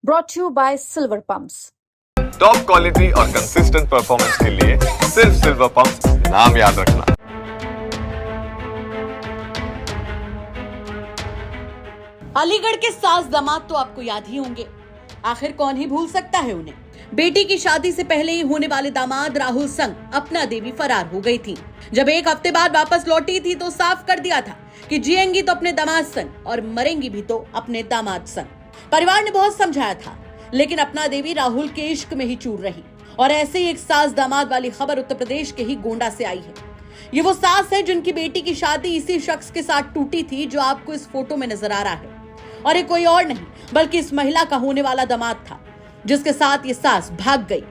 brought to you by Silver Pumps. Top quality और consistent performance के लिए सिर्फ सिल्वर पंप्स नाम याद रखना। अलीगढ़ के सास दामाद तो आपको याद ही होंगे, आखिर कौन ही भूल सकता है उन्हें। बेटी की शादी से पहले ही होने वाले दामाद राहुल संग अपना देवी फरार हो गई थी। जब एक हफ्ते बाद वापस लौटी थी तो साफ कर दिया था कि जिएंगी तो अपने दामाद संग और मरेंगी भी तो अपने दामाद संग। परिवार ने बहुत समझाया था, लेकिन अपना देवी राहुल के इश्क में ही चूर रही। और ऐसे ही एक सास दामाद वाली खबर उत्तर प्रदेश के ही गोंडा से आई है। ये वो सास है जिनकी बेटी की शादी इसी शख्स के साथ टूटी थी जो आपको इस फोटो में नजर आ रहा है। और ये कोई और नहीं बल्कि इस महिला का होने वाला दामाद था, जिसके साथ ये सास भाग गई।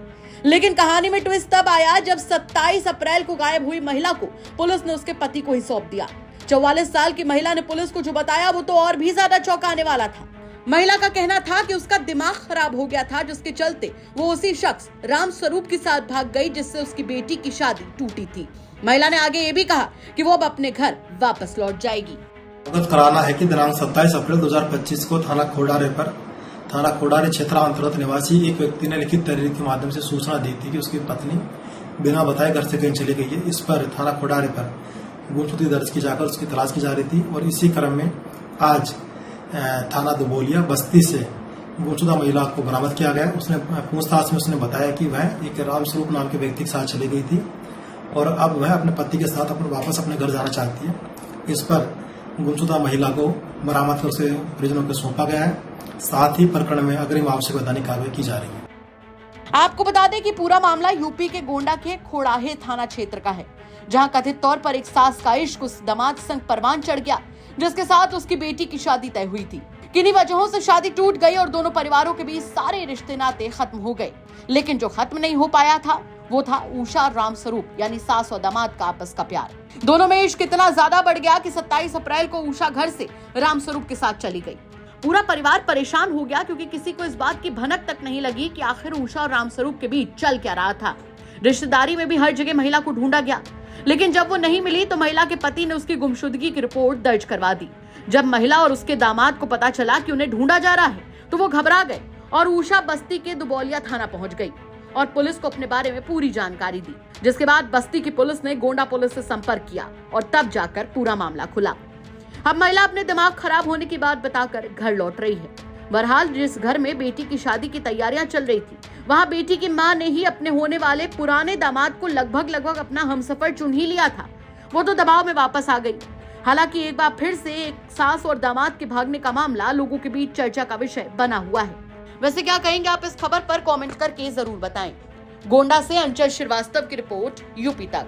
लेकिन कहानी में ट्विस्ट तब आया जब 27 अप्रैल को गायब हुई महिला को पुलिस ने उसके पति को ही सौंप दिया। 44 साल की महिला ने पुलिस को जो बताया वो तो और भी ज्यादा चौंकाने वाला था। महिला का कहना था कि उसका दिमाग खराब हो गया था, जिसके चलते वो उसी शख्स राम स्वरूप के साथ भाग गई जिससे उसकी बेटी की शादी टूटी थी। महिला ने आगे ये भी कहा कि वो अब अपने घर वापस लौट जाएगी। अवगत कराना है कि दिनांक 27 अप्रैल 2025 को थाना खोडारे क्षेत्र अंतर्गत निवासी एक व्यक्ति ने लिखित तहरीर के माध्यम से सूचना दी थी कि उसकी पत्नी बिना बताए घर से कहीं चली गई है। इस पर थाना खोडारे पर गुमशुदगी दर्ज की जाकर उसकी तलाश की जा रही थी और इसी क्रम में आज थाना दुबोलिया बस्ती से गुमशुदा महिला को बरामद किया गया। उसने पूछताछ में उसने बताया कि वह एक रामस्वरूप नाम के व्यक्ति के साथ चली गई थी और अब वह अपने पति के साथ वापस अपने घर जाना चाहती है। इस पर गुमशुदा महिला को बरामद कर उसे परिजनों को सौंपा गया है। साथ ही प्रकरण में अग्रिम आवश्यक वैधानिक कार्रवाई की जा रही है। आपको बता दें कि पूरा मामला यूपी के गोंडा के खोड़ाहे थाना क्षेत्र का है, जहां कथित तौर पर एक सास का इश्क उस दामाद संग परवान चढ़ गया जिसके साथ उसकी बेटी की शादी तय हुई थी। किन्हीं वजहों से शादी टूट गई और दोनों परिवारों के बीच सारे रिश्ते नाते खत्म हो गए। लेकिन जो खत्म नहीं हो पाया था वो था उषा और राम स्वरूप यानी सास और दामाद का आपस का प्यार। दोनों में इश्क इतना ज्यादा बढ़ गया कि 27 अप्रैल को उषा घर से राम स्वरूप के साथ चली गई। पूरा परिवार परेशान हो गया क्योंकि किसी को इस बात की भनक तक नहीं लगी कि आखिर उषा और राम स्वरूप के बीच चल क्या रहा था। रिश्तेदारी में भी हर जगह महिला को ढूंढा गया, लेकिन जब वो नहीं मिली तो महिला के पति ने उसकी गुमशुदगी की रिपोर्ट दर्ज करवा दी। जब महिला और उसके दामाद को पता चला कि उन्हें ढूंढा जा रहा है तो वो घबरा गए और उषा बस्ती के दुबौलिया थाना पहुंच गई और पुलिस को अपने बारे में पूरी जानकारी दी। जिसके बाद बस्ती की पुलिस ने गोंडा पुलिस से संपर्क किया और तब जाकर पूरा मामला खुला। अब महिला अपने दिमाग खराब होने की बात बताकर घर लौट रही है। बहरहाल जिस घर में बेटी की शादी की तैयारियां चल रही थी वहां बेटी की मां ने ही अपने होने वाले पुराने दामाद को लगभग अपना हमसफर चुन ही लिया था। वो तो दबाव में वापस आ गई। हालांकि एक बार फिर से एक सास और दामाद के भागने का मामला लोगों के बीच चर्चा का विषय बना हुआ है। वैसे क्या कहेंगे आप इस खबर पर कमेंट करके जरूर बताएं। गोंडा से अंचल श्रीवास्तव की रिपोर्ट, यूपी तक।